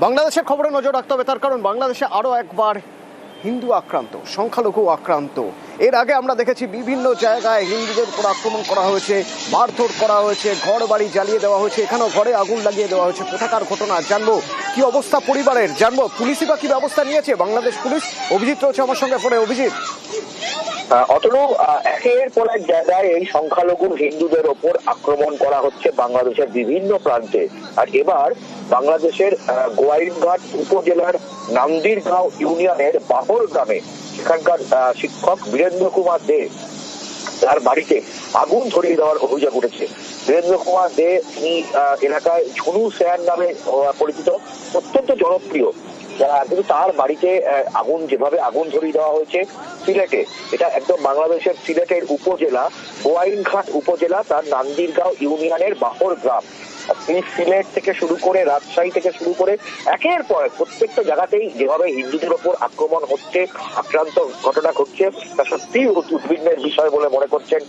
বাংলাদেশের খবরে নজর রাখতে হবে, তার কারণ বাংলাদেশে আরও একবার হিন্দু আক্রান্ত, সংখ্যালঘু আক্রান্ত। এর আগে আমরা দেখেছি বিভিন্ন জায়গায় হিন্দুদের উপর আক্রমণ করা হয়েছে, মারধর করা হয়েছে, ঘর বাড়ি জ্বালিয়ে দেওয়া হয়েছে, এখানেও ঘরে আগুন লাগিয়ে দেওয়া হয়েছে। কোথাকার ঘটনা জানবো, কি অবস্থা পরিবারের জানবো, পুলিশই বা কি ব্যবস্থা নিয়েছে বাংলাদেশ পুলিশ। অভিজিৎ রয়েছে আমার সঙ্গে ফোনে। অভিজিৎ। অতনু, একের পর এক জায়গায় এই সংখ্যালঘু হিন্দুদের ওপর আক্রমণ করা হচ্ছে বাংলাদেশের বিভিন্ন প্রান্তে। আর এবার বাংলাদেশের গোয়াইনঘাট উপজেলার নান্দিরগাঁও ইউনিয়নের বাহর গ্রামে সেখানকার শিক্ষক বীরেন্দ্র কুমার দে, তার বাড়িতে আগুন ধরিয়ে দেওয়ার অভিযোগ উঠেছে। বীরেন্দ্র কুমার দে তিনি এলাকায় ঝুনু স্যার নামে পরিচিত, অত্যন্ত জনপ্রিয়। কিন্তু তার বাড়িতে যেভাবে আগুন ধরিয়ে দেওয়া হয়েছে সিলেটে, এটা একদম বাংলাদেশের সিলেটের উপজেলা গোয়াইনঘাট উপজেলা, তার নান্দিরগাঁও ইউনিয়নের বাহর গ্রাম। সিলেট থেকে শুরু করে রাজশাহী থেকে শুরু করে একের পর প্রত্যেকটা জায়গাতেই যেভাবে হিন্দুদের ওপর আক্রমণ হচ্ছে, আক্রান্ত ঘটনা ঘটছে, তা সত্যিই উদ্বিগ্নের বিষয় বলে মনে করছেন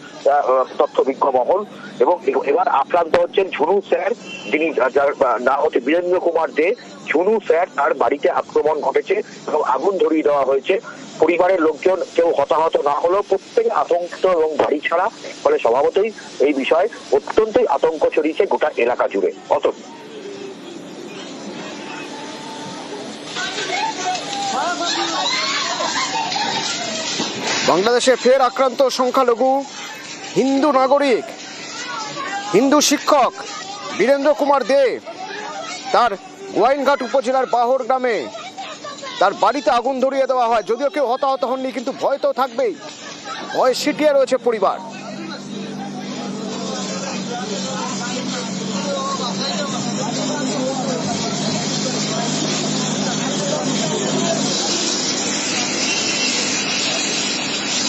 তথ্যবিজ্ঞ মহল। এবং এবার আক্রান্ত হচ্ছেন ঝুনু স্যার, যিনি যার নাম হচ্ছে বীরেন্দ্র কুমার দে। ঝুনু স্যার, তার বাড়িতে আক্রমণ ঘটেছে এবং আগুন ধরিয়ে দেওয়া হয়েছে। পরিবারের লোকজন কেউ হতাহত না হলেও প্রত্যেকে আতঙ্কিত এবং বাড়ি ছাড়া। ফলে স্বভাবতই এই বিষয়ে অত্যন্তই আতঙ্ক ছড়িয়েছে গোটা এলাকা জুড়ে। অতএব বাংলাদেশে ফের আক্রান্ত সংখ্যালঘু হিন্দু নাগরিক, হিন্দু শিক্ষক বীরেন্দ্র কুমার দে। তার গোয়াইনঘাট উপজেলার বাহর গ্রামে তার বাড়িতে আগুন ধরিয়ে দেওয়া হয়। যদিও কেউ হতাহত হননি, কিন্তু ভয় তো থাকবেই, ভয় সিটিয়ে রয়েছে পরিবার।